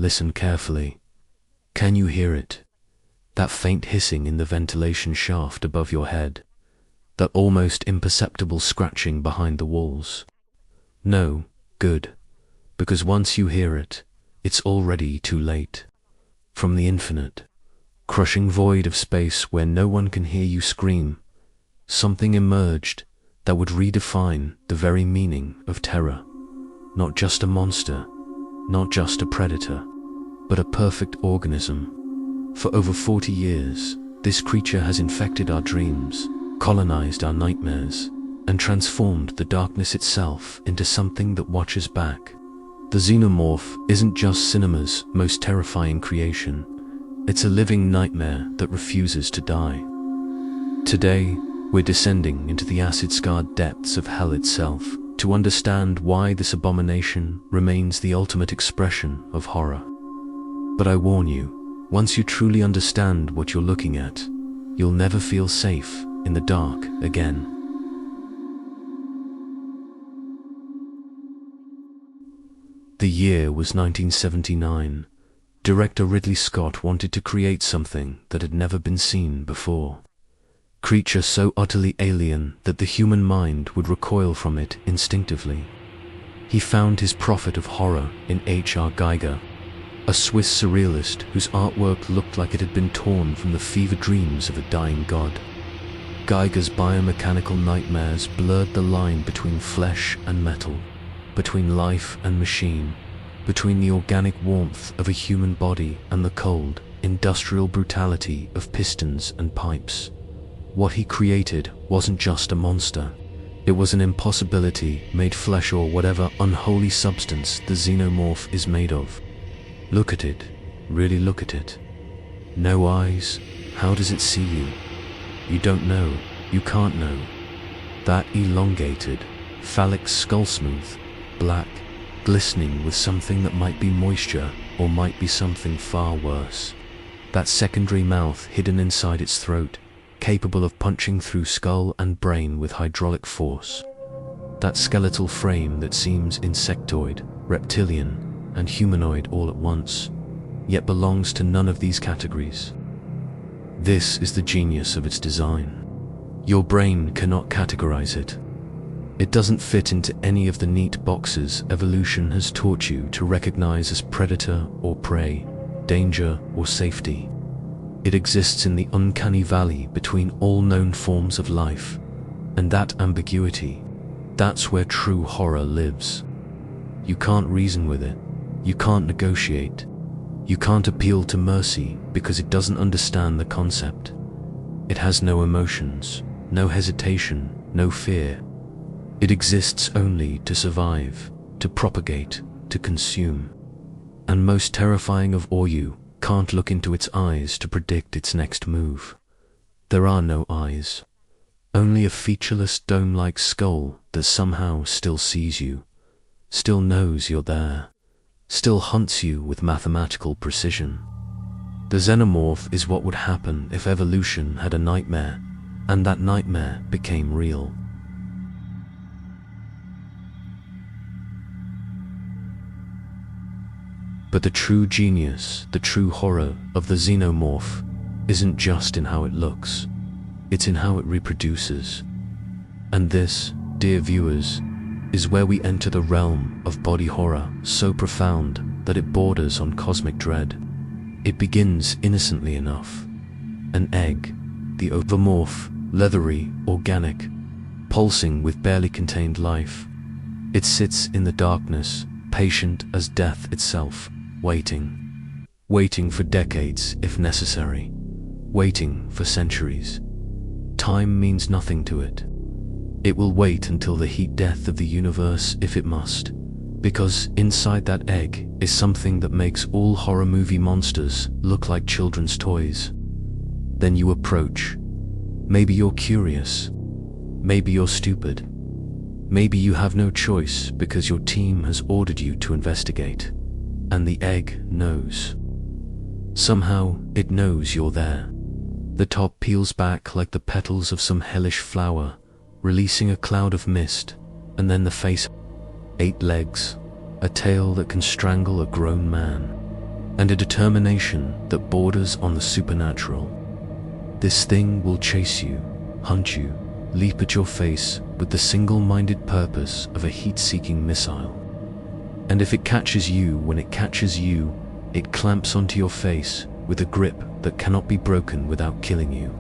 listen carefully. Can you hear it? That faint hissing in the ventilation shaft above your head? That almost imperceptible scratching behind the walls? No, good. Because once you hear it, it's already too late. From the infinite, crushing void of space where no one can hear you scream, something emerged that would redefine the very meaning of terror. Not just a monster, not just a predator, but a perfect organism. For over 40 years, this creature has infected our dreams, colonized our nightmares, and transformed the darkness itself into something that watches back. The Xenomorph isn't just cinema's most terrifying creation. It's a living nightmare that refuses to die. Today, we're descending into the acid-scarred depths of hell itself to understand why this abomination remains the ultimate expression of horror. But I warn you, once you truly understand what you're looking at, you'll never feel safe in the dark again. The year was 1979. Director Ridley Scott wanted to create something that had never been seen before. Creature so utterly alien that the human mind would recoil from it instinctively. He found his prophet of horror in H.R. Giger, a Swiss surrealist whose artwork looked like it had been torn from the fevered dreams of a dying god. Giger's biomechanical nightmares blurred the line between flesh and metal, between life and machine, between the organic warmth of a human body and the cold, industrial brutality of pistons and pipes. What he created wasn't just a monster. It was an impossibility made flesh or whatever unholy substance the Xenomorph is made of. Look at it. Really look at it. No eyes. How does it see you? You don't know. You can't know. That elongated, phallic skull smooth, black, glistening with something that might be moisture or might be something far worse. That secondary mouth hidden inside its throat, capable of punching through skull and brain with hydraulic force. That skeletal frame that seems insectoid, reptilian, and humanoid all at once, yet belongs to none of these categories. This is the genius of its design. Your brain cannot categorize it. It doesn't fit into any of the neat boxes evolution has taught you to recognize as predator or prey, danger or safety. It exists in the uncanny valley between all known forms of life, and that ambiguity, that's where true horror lives. You can't reason with it. You can't negotiate. You can't appeal to mercy because it doesn't understand the concept. It has no emotions, no hesitation, no fear. It exists only to survive, to propagate, to consume. And most terrifying of all, you can't look into its eyes to predict its next move. There are no eyes. Only a featureless dome-like skull that somehow still sees you, still knows you're there, still hunts you with mathematical precision. The Xenomorph is what would happen if evolution had a nightmare, and that nightmare became real. But the true genius, the true horror of the Xenomorph isn't just in how it looks, it's in how it reproduces. And this, dear viewers, is where we enter the realm of body horror so profound that it borders on cosmic dread. It begins innocently enough. An egg, the ovomorph, leathery, organic, pulsing with barely contained life. It sits in the darkness, patient as death itself, waiting for decades if necessary, waiting for centuries. Time means nothing to it. It will wait until the heat death of the universe if it must, because inside that egg is something that makes all horror movie monsters look like children's toys. Then you approach. Maybe you're curious. Maybe you're stupid. Maybe you have no choice because your team has ordered you to investigate. And the egg knows. Somehow it knows you're there. The top peels back like the petals of some hellish flower, releasing a cloud of mist, and then the face. 8 legs, a tail that can strangle a grown man. and a determination that borders on the supernatural. This thing will chase you, hunt you, leap at your face with the single-minded purpose of a heat-seeking missile. And if it catches you when it catches you, it clamps onto your face with a grip that cannot be broken without killing you.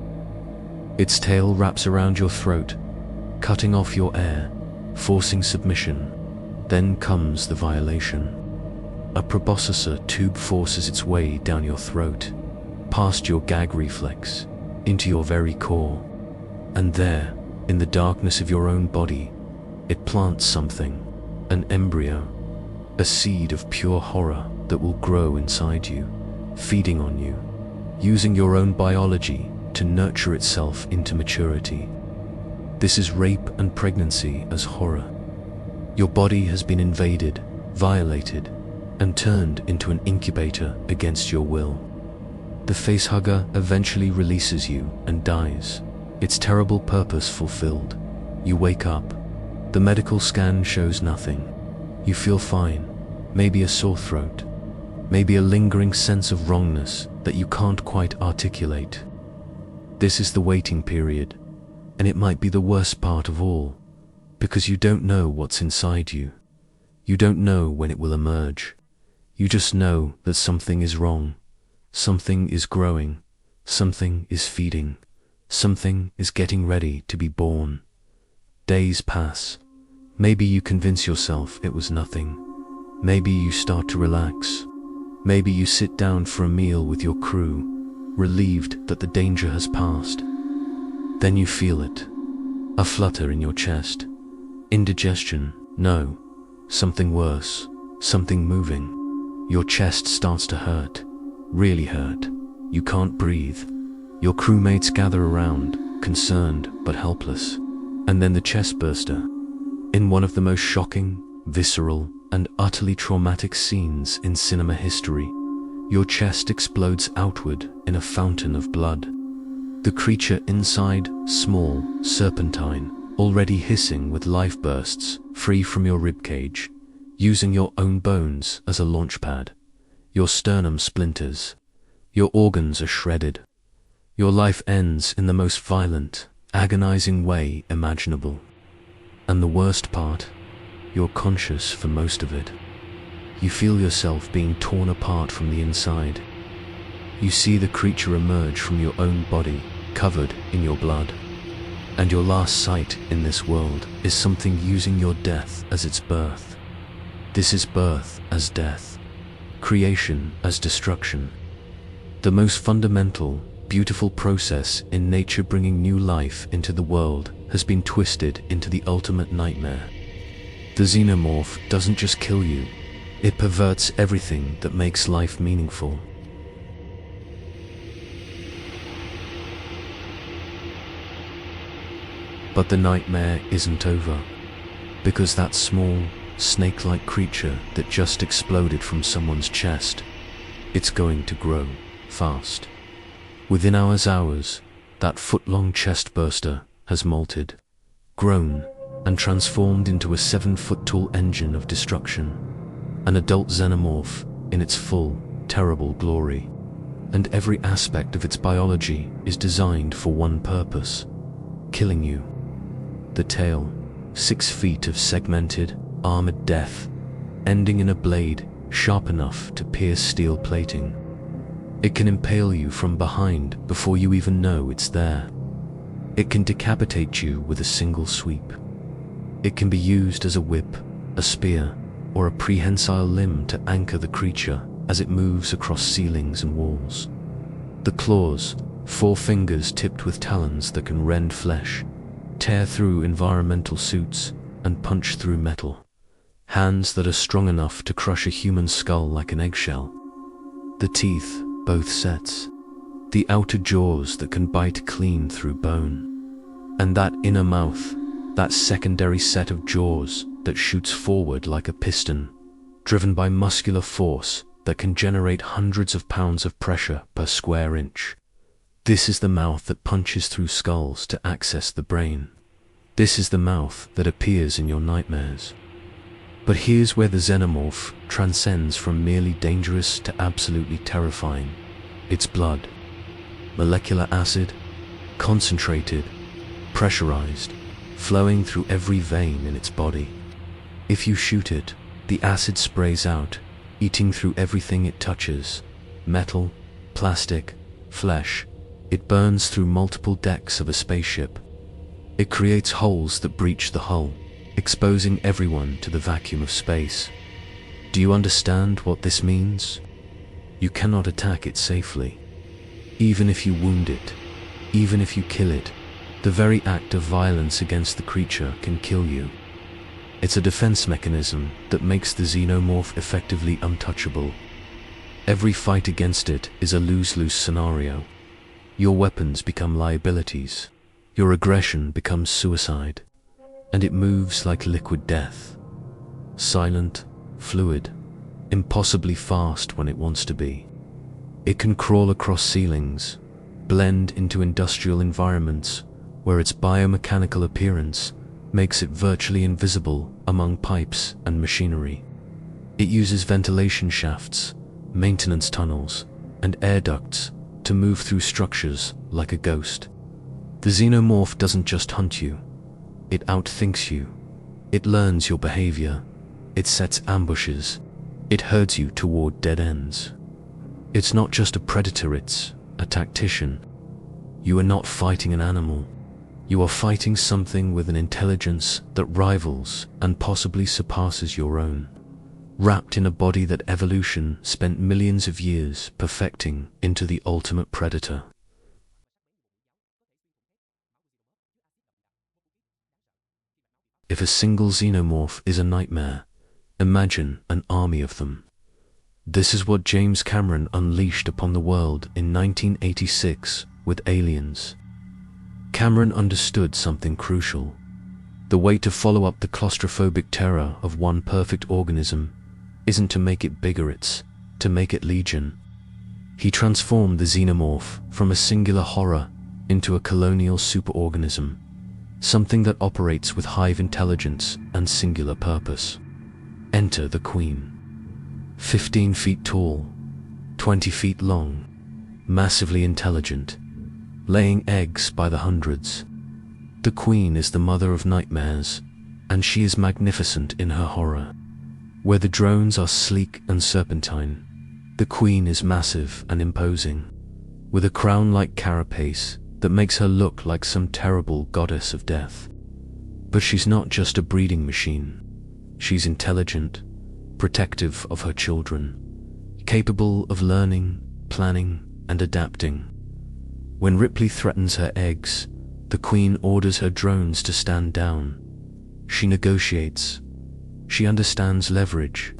Its tail wraps around your throat, cutting off your air, forcing submission. Then comes the violation. A proboscis tube forces its way down your throat, past your gag reflex, into your very core. And there, in the darkness of your own body, it plants something, an embryo, a seed of pure horror that will grow inside you, feeding on you, using your own biology to nurture itself into maturity. This is rape and pregnancy as horror. Your body has been invaded, violated, and turned into an incubator against your will. The facehugger eventually releases you and dies, its terrible purpose fulfilled. You wake up. The medical scan shows nothing. You feel fine, maybe a sore throat, maybe a lingering sense of wrongness that you can't quite articulate. This is the waiting period, and it might be the worst part of all, because you don't know what's inside you. You don't know when it will emerge. You just know that something is wrong, something is growing, something is feeding, something is getting ready to be born. Days pass. Maybe you convince yourself it was nothing. Maybe you start to relax. Maybe you sit down for a meal with your crew, relieved that the danger has passed. Then you feel it, a flutter in your chest. Indigestion, no, something worse, something moving. Your chest starts to hurt, really hurt. You can't breathe. Your crewmates gather around, concerned but helpless. And then the chest burster. In one of the most shocking, visceral, and utterly traumatic scenes in cinema history, your chest explodes outward in a fountain of blood. The creature inside, small, serpentine, already hissing with life bursts free from your ribcage, using your own bones as a launch pad. Your sternum splinters. Your organs are shredded. Your life ends in the most violent, agonizing way imaginable. And the worst part, you're conscious for most of it. You feel yourself being torn apart from the inside. You see the creature emerge from your own body, covered in your blood. And your last sight in this world is something using your death as its birth. This is birth as death, creation as destruction. The most fundamental, beautiful process in nature bringing new life into the world has been twisted into the ultimate nightmare. The Xenomorph doesn't just kill you, it perverts everything that makes life meaningful. But the nightmare isn't over, because that small, snake-like creature that just exploded from someone's chest, it's going to grow fast. Within hours, that foot-long chest burster has molted, grown, and transformed into a 7-foot-tall engine of destruction, an adult xenomorph in its full, terrible glory. And every aspect of its biology is designed for one purpose: killing you. The tail, 6 feet of segmented, armored death, ending in a blade sharp enough to pierce steel plating. It can impale you from behind before you even know it's there. It can decapitate you with a single sweep. It can be used as a whip, a spear, or a prehensile limb to anchor the creature as it moves across ceilings and walls. The claws, 4 fingers tipped with talons that can rend flesh, tear through environmental suits, and punch through metal. Hands that are strong enough to crush a human skull like an eggshell. The teeth, both sets. The outer jaws that can bite clean through bone. And that inner mouth, that secondary set of jaws that shoots forward like a piston, driven by muscular force that can generate hundreds of pounds of pressure per square inch. This is the mouth that punches through skulls to access the brain. This is the mouth that appears in your nightmares. But here's where the Xenomorph transcends from merely dangerous to absolutely terrifying. Its blood. Molecular acid, concentrated, pressurized, flowing through every vein in its body. If you shoot it, the acid sprays out, eating through everything it touches. Metal, plastic, flesh. It burns through multiple decks of a spaceship. It creates holes that breach the hull, exposing everyone to the vacuum of space. Do you understand what this means? You cannot attack it safely. Even if you wound it, even if you kill it, the very act of violence against the creature can kill you. It's a defense mechanism that makes the Xenomorph effectively untouchable. Every fight against it is a lose-lose scenario. Your weapons become liabilities. Your aggression becomes suicide. And it moves like liquid death. Silent, fluid, impossibly fast when it wants to be. It can crawl across ceilings, blend into industrial environments where its biomechanical appearance makes it virtually invisible among pipes and machinery. It uses ventilation shafts, maintenance tunnels, and air ducts to move through structures like a ghost. The Xenomorph doesn't just hunt you. It outthinks you. It learns your behavior. It sets ambushes. It herds you toward dead ends. It's not just a predator, it's a tactician. You are not fighting an animal. You are fighting something with an intelligence that rivals and possibly surpasses your own, wrapped in a body that evolution spent millions of years perfecting into the ultimate predator. If a single Xenomorph is a nightmare, imagine an army of them. This is what James Cameron unleashed upon the world in 1986 with Aliens. Cameron understood something crucial. The way to follow up the claustrophobic terror of one perfect organism isn't to make it bigger, it's to make it legion. He transformed the Xenomorph from a singular horror into a colonial superorganism, something that operates with hive intelligence and singular purpose. Enter the Queen. 15 feet tall, 20 feet long, massively intelligent, laying eggs by the hundreds. The Queen is the mother of nightmares, and she is magnificent in her horror. Where the drones are sleek and serpentine, the Queen is massive and imposing, with a crown-like carapace that makes her look like some terrible goddess of death. But she's not just a breeding machine. She's intelligent, protective of her children, capable of learning, planning, and adapting. When Ripley threatens her eggs, the Queen orders her drones to stand down. She negotiates. She understands leverage.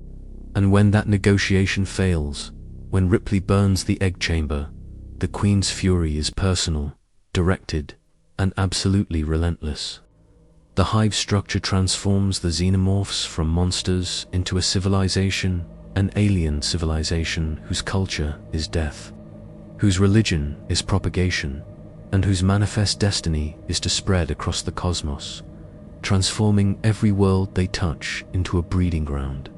And when that negotiation fails, when Ripley burns the egg chamber, the Queen's fury is personal, directed, and absolutely relentless. The hive structure transforms the Xenomorphs from monsters into a civilization, an alien civilization whose culture is death, whose religion is propagation, and whose manifest destiny is to spread across the cosmos, transforming every world they touch into a breeding ground.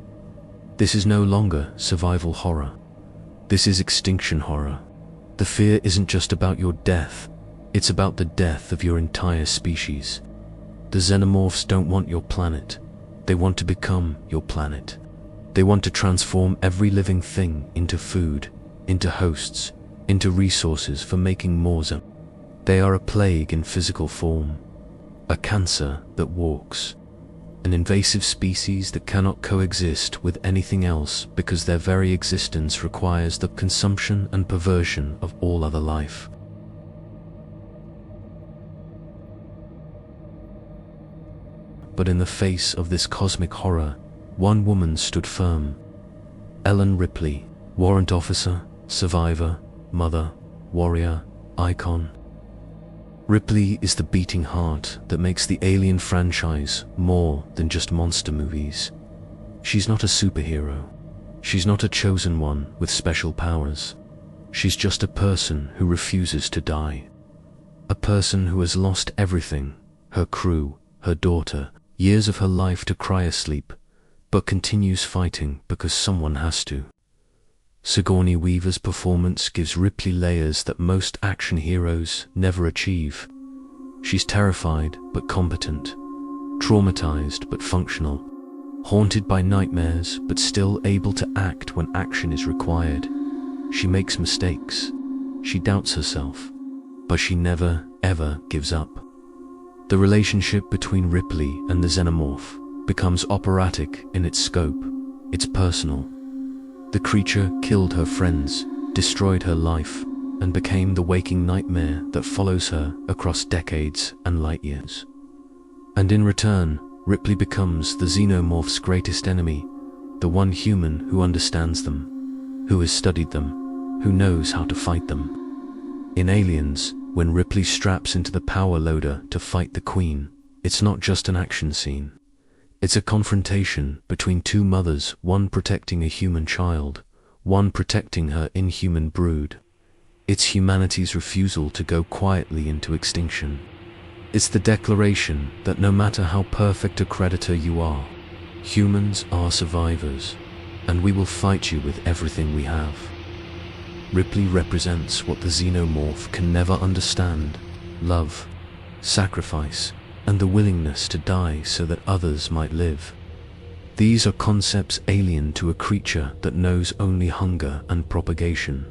This is no longer survival horror. This is extinction horror. The fear isn't just about your death, it's about the death of your entire species. The Xenomorphs don't want your planet. They want to become your planet. They want to transform every living thing into food, into hosts, into resources for making more Xenomorphs. They are a plague in physical form, a cancer that walks, an invasive species that cannot coexist with anything else because their very existence requires the consumption and perversion of all other life. But in the face of this cosmic horror, one woman stood firm. Ellen Ripley, warrant officer, survivor, mother, warrior, icon. Ripley is the beating heart that makes the Alien franchise more than just monster movies. She's not a superhero. She's not a chosen one with special powers. She's just a person who refuses to die. A person who has lost everything, her crew, her daughter, years of her life to cryosleep, but continues fighting because someone has to. Sigourney Weaver's performance gives Ripley layers that most action heroes never achieve. She's terrified but competent, traumatized but functional, haunted by nightmares but still able to act when action is required. She makes mistakes, she doubts herself, but she never, ever gives up. The relationship between Ripley and the Xenomorph becomes operatic in its scope. It's personal. The creature killed her friends, destroyed her life, and became the waking nightmare that follows her across decades and light years. And in return, Ripley becomes the Xenomorph's greatest enemy, the one human who understands them, who has studied them, who knows how to fight them. In Aliens, when Ripley straps into the power loader to fight the Queen, it's not just an action scene. It's a confrontation between two mothers, one protecting a human child, one protecting her inhuman brood. It's humanity's refusal to go quietly into extinction. It's the declaration that no matter how perfect a predator you are, humans are survivors, and we will fight you with everything we have. Ripley represents what the Xenomorph can never understand: love, sacrifice, and the willingness to die so that others might live. These are concepts alien to a creature that knows only hunger and propagation.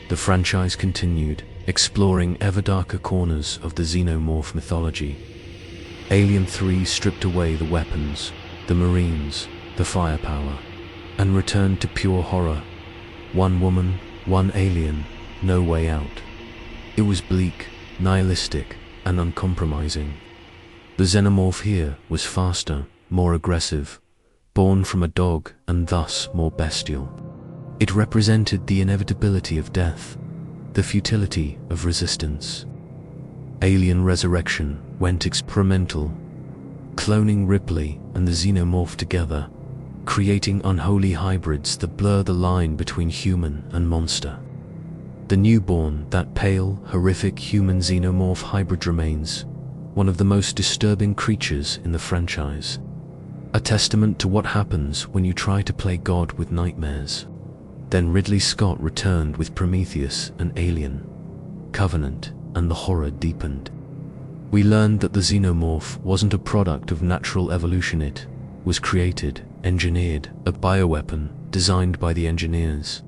The franchise continued, exploring ever darker corners of the Xenomorph mythology. Alien 3 stripped away the weapons, the marines, the firepower, and returned to pure horror. One woman, one alien, no way out. It was bleak, nihilistic, and uncompromising. The Xenomorph here was faster, more aggressive, born from a dog and thus more bestial. It represented the inevitability of death, the futility of resistance. Alien Resurrection went experimental, cloning Ripley and the Xenomorph together, creating unholy hybrids that blur the line between human and monster. The newborn, that pale, horrific human Xenomorph hybrid, remains one of the most disturbing creatures in the franchise, a testament to what happens when you try to play God with nightmares. Then Ridley Scott returned with Prometheus and Alien, Covenant, and the horror deepened. We learned that the Xenomorph wasn't a product of natural evolution. It was created, engineered, a bioweapon designed by the engineers.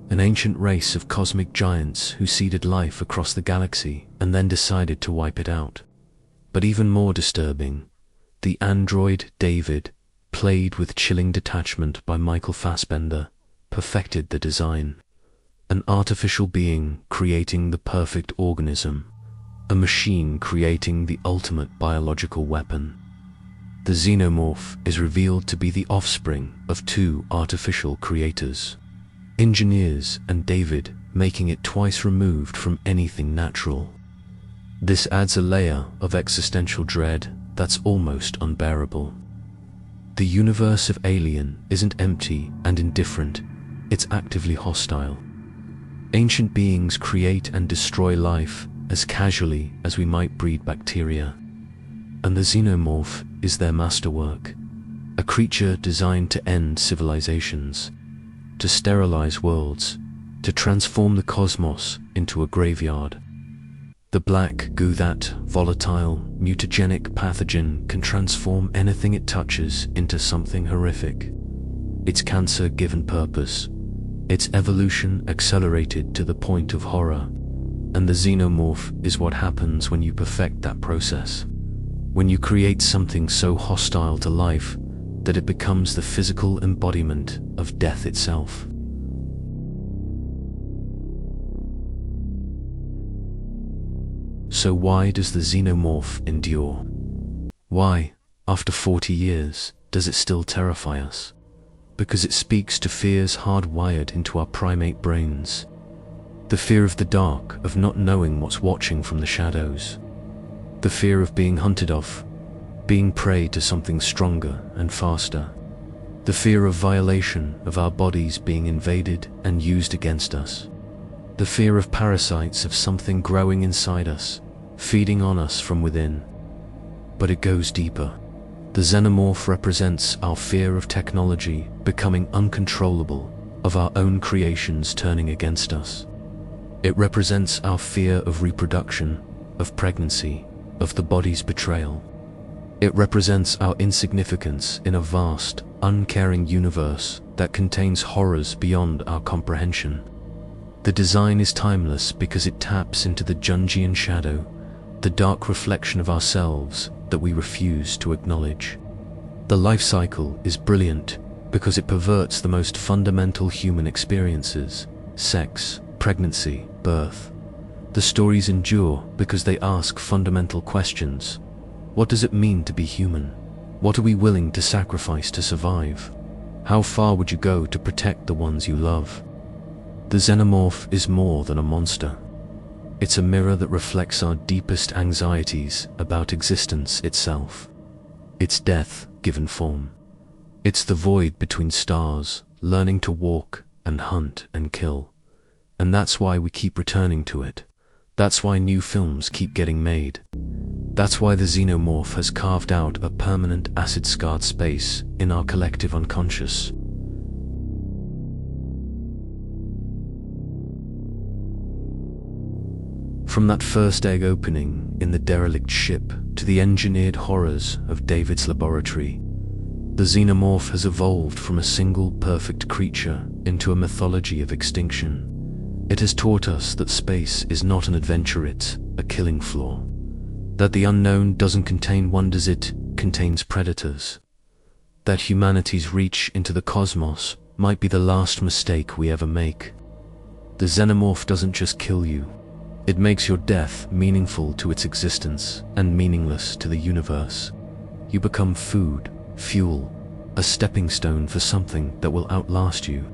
An ancient race of cosmic giants who seeded life across the galaxy and then decided to wipe it out. But even more disturbing, the android David, played with chilling detachment by Michael Fassbender, perfected the design. An artificial being creating the perfect organism, a machine creating the ultimate biological weapon. The Xenomorph is revealed to be the offspring of two artificial creators, engineers and David, making it twice removed from anything natural. This adds a layer of existential dread that's almost unbearable. The universe of Alien isn't empty and indifferent, it's actively hostile. Ancient beings create and destroy life as casually as we might breed bacteria. And the Xenomorph is their masterwork, a creature designed to end civilizations, to sterilize worlds, to transform the cosmos into a graveyard. The black goo, that volatile, mutagenic pathogen, can transform anything it touches into something horrific. Its cancer given purpose, its evolution accelerated to the point of horror. And the Xenomorph is what happens when you perfect that process. When you create something so hostile to life that it becomes the physical embodiment of death itself. So why does the Xenomorph endure? Why, after 40 years, does it still terrify us? Because it speaks to fears hardwired into our primate brains. The fear of the dark, of not knowing what's watching from the shadows. The fear of being hunted off, being prey to something stronger and faster. The fear of violation, of our bodies being invaded and used against us. The fear of parasites, of something growing inside us, feeding on us from within. But it goes deeper. The Xenomorph represents our fear of technology becoming uncontrollable, of our own creations turning against us. It represents our fear of reproduction, of pregnancy, of the body's betrayal. It represents our insignificance in a vast, uncaring universe that contains horrors beyond our comprehension. The design is timeless because it taps into the Jungian shadow, the dark reflection of ourselves that we refuse to acknowledge. The life cycle is brilliant because it perverts the most fundamental human experiences: sex, pregnancy, birth. The stories endure because they ask fundamental questions. What does it mean to be human? What are we willing to sacrifice to survive? How far would you go to protect the ones you love? The Xenomorph is more than a monster. It's a mirror that reflects our deepest anxieties about existence itself. It's death given form. It's the void between stars, learning to walk and hunt and kill. And that's why we keep returning to it. That's why new films keep getting made. That's why the Xenomorph has carved out a permanent acid-scarred space in our collective unconscious. From that first egg opening in the derelict ship to the engineered horrors of David's laboratory, the Xenomorph has evolved from a single perfect creature into a mythology of extinction. It has taught us that space is not an adventure, it's a killing floor. That the unknown doesn't contain wonders, it contains predators. That humanity's reach into the cosmos might be the last mistake we ever make. The Xenomorph doesn't just kill you. It makes your death meaningful to its existence and meaningless to the universe. You become food, fuel, a stepping stone for something that will outlast you.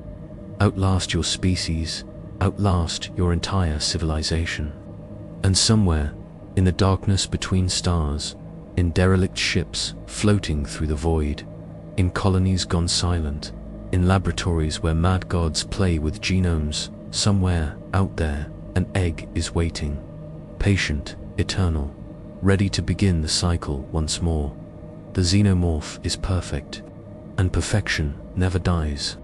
Outlast your species, outlast your entire civilization. And somewhere, in the darkness between stars, in derelict ships floating through the void, in colonies gone silent, in laboratories where mad gods play with genomes, somewhere out there, an egg is waiting, patient, eternal, ready to begin the cycle once more. The Xenomorph is perfect, and perfection never dies.